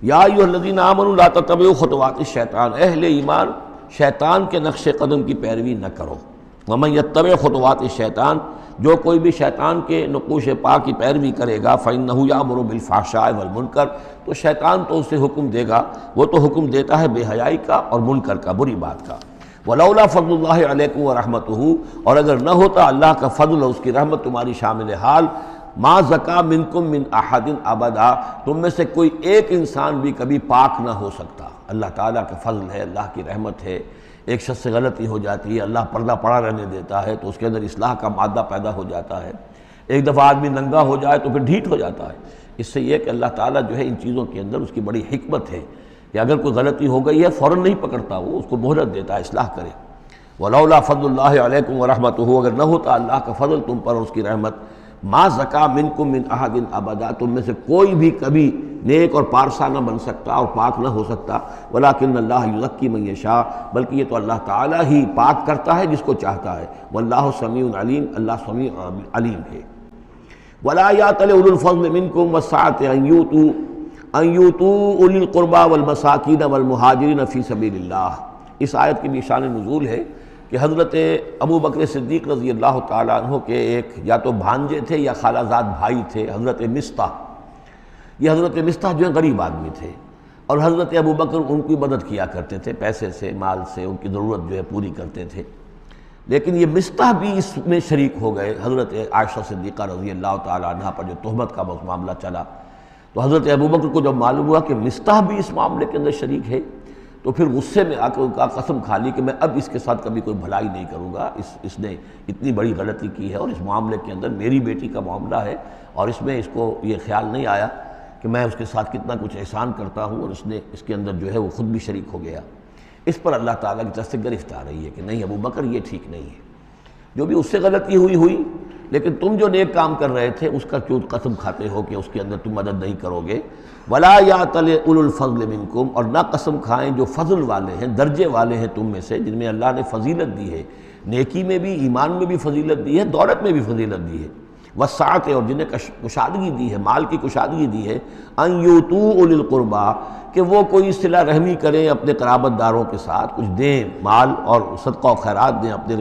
یا ایھا الذین آمنوا لا تتبعوا خطوات الشیطان، اہل ایمان شیطان کے نقش قدم کی پیروی نہ کرو۔ ومن یتبع خطوات الشیطان، جو کوئی بھی شیطان کے نقوش پا کی پیروی کرے گا فإنہ یأمر بالفحشاء والمنکر، تو شیطان تو اسے حکم دے گا، وہ تو حکم دیتا ہے بے حیائی کا اور منکر کا، بری بات کا۔ ولولا فضل اللہ علیکم ورحمتہ، اور اگر نہ ہوتا اللہ کا فضل اور اس کی رحمت تمہاری شامل حال، ما زکا منکم من احد ابدا، تم میں سے کوئی ایک انسان بھی کبھی پاک نہ ہو سکتا۔ اللہ تعالیٰ کا فضل ہے، اللہ کی رحمت ہے۔ ایک شخص سے غلطی ہو جاتی ہے، اللہ پردہ پڑا رہنے دیتا ہے تو اس کے اندر اصلاح کا مادہ پیدا ہو جاتا ہے۔ ایک دفعہ آدمی ننگا ہو جائے تو پھر ڈھیٹ ہو جاتا ہے۔ اس سے یہ کہ اللہ تعالیٰ جو ہے ان چیزوں کے اندر اس کی بڑی حکمت ہے کہ اگر کوئی غلطی ہو گئی ہے فوراً نہیں پکڑتا، وہ اس کو مہلت دیتا ہے اصلاح کرے۔ ولولا فضل اللہ علیکم ورحمتہ، اگر نہ ہوتا اللہ کا فضل تم پر اور اس کی رحمت، ما زکا منکم من احد ابدا، تم میں سے کوئی بھی کبھی نیک اور پارسا نہ بن سکتا اور پاک نہ ہو سکتا۔ ولکن اللہ یزکی من یشاء، بلکہ یہ تو اللہ تعالیٰ ہی پاک کرتا ہے جس کو چاہتا ہے۔ واللہ سمیع علیم، اللہ سمیع علیم ہے۔ ولا یأتل اولو الفضل منکم والسعة ان یؤتوا اولی القربى والمساکین والمہاجرین فی سبیل اللہ۔ اس آیت کی بھی شان نزول ہے کہ حضرت ابو بکر صدیق رضی اللہ تعالیٰ عنہ کے ایک یا تو بھانجے تھے یا خالہ زاد بھائی تھے، حضرت مصطح۔ یہ حضرت مصطح جو ہے غریب آدمی تھے اور حضرت ابو بکر ان کی مدد کیا کرتے تھے، پیسے سے، مال سے ان کی ضرورت جو ہے پوری کرتے تھے۔ لیکن یہ مصطح بھی اس میں شریک ہو گئے۔ حضرت عائشہ صدیقہ رضی اللہ تعالیٰ عنہ پر جو تہمت کا معاملہ چلا تو حضرت ابو بکر کو جب معلوم ہوا کہ مصطح بھی اس معاملے کے اندر شریک ہے تو پھر غصے میں آ کر ان کا قسم کھا لی کہ میں اب اس کے ساتھ کبھی کوئی بھلائی نہیں کروں گا، اس نے اتنی بڑی غلطی کی ہے اور اس معاملے کے اندر میری بیٹی کا معاملہ ہے اور اس میں اس کو یہ خیال نہیں آیا کہ میں اس کے ساتھ کتنا کچھ احسان کرتا ہوں، اور اس نے اس کے اندر جو ہے وہ خود بھی شریک ہو گیا۔ اس پر اللہ تعالیٰ کی طرف سے گرفت آ رہی ہے کہ نہیں ابو بکر یہ ٹھیک نہیں ہے، جو بھی اس سے غلطی ہوئی، لیکن تم جو نیک کام کر رہے تھے اس کا کیوں قسم کھاتے ہو کہ اس کے اندر تم مدد نہیں کرو گے۔ ولا یأتل اولو الفضل منکم، اور نہ قسم کھائیں جو فضل والے ہیں، درجے والے ہیں تم میں سے، جن میں اللہ نے فضیلت دی ہے، نیکی میں بھی، ایمان میں بھی فضیلت دی ہے، دولت میں بھی فضیلت دی ہے، وسعت، اور جنہیں کشادگی دی ہے، مال کی کشادگی دی ہے، ان یؤتوا اولی القربی، کہ وہ کوئی صلہ رحمی کریں اپنے قرابت داروں کے ساتھ، کچھ دیں مال اور صدقہ و خیرات دیں اپنے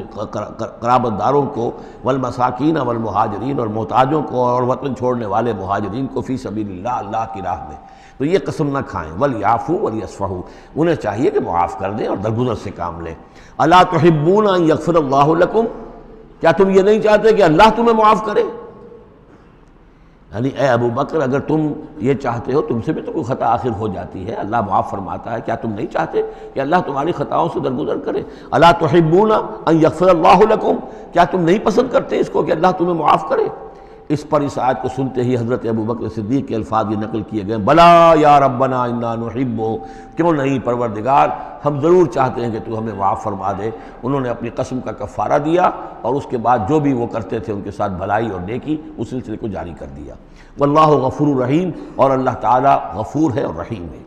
قرابت داروں کو، والمساکین والمہاجرین، اور محتاجوں کو اور وطن چھوڑنے والے مہاجرین کو، فی سبیل اللہ، اللہ کی راہ میں۔ تو یہ قسم نہ کھائیں۔ ولیعفوا ولیصفحوا، انہیں چاہیے کہ معاف کر دیں اور درگزر سے کام لیں۔ الا تحبون ان یغفر اللہ لکم، کیا تم یہ نہیں چاہتے کہ اللہ تمہیں معاف کرے؟ یعنی اے ابو بکر اگر تم یہ چاہتے ہو، تم سے بھی تو کوئی خطا آخر ہو جاتی ہے، اللہ معاف فرماتا ہے، کیا تم نہیں چاہتے کہ اللہ تمہاری خطاؤں سے درگزر کرے؟ الا تحبون ان یغفر اللہ لکم، کیا تم نہیں پسند کرتے اس کو کہ اللہ تمہیں معاف کرے؟ اس پر اس آیت کو سنتے ہی حضرت ابو بکر صدیق کے الفاظ یہ نقل کیے گئے، بلا یا ربنا انا نحب، کیوں نہیں پروردگار، ہم ضرور چاہتے ہیں کہ تو ہمیں معاف فرما دے۔ انہوں نے اپنی قسم کا کفارہ دیا اور اس کے بعد جو بھی وہ کرتے تھے ان کے ساتھ بھلائی اور نیکی، اس سلسلے کو جاری کر دیا۔ واللہ غفور رحیم، اور اللہ تعالیٰ غفور ہے اور رحیم ہے۔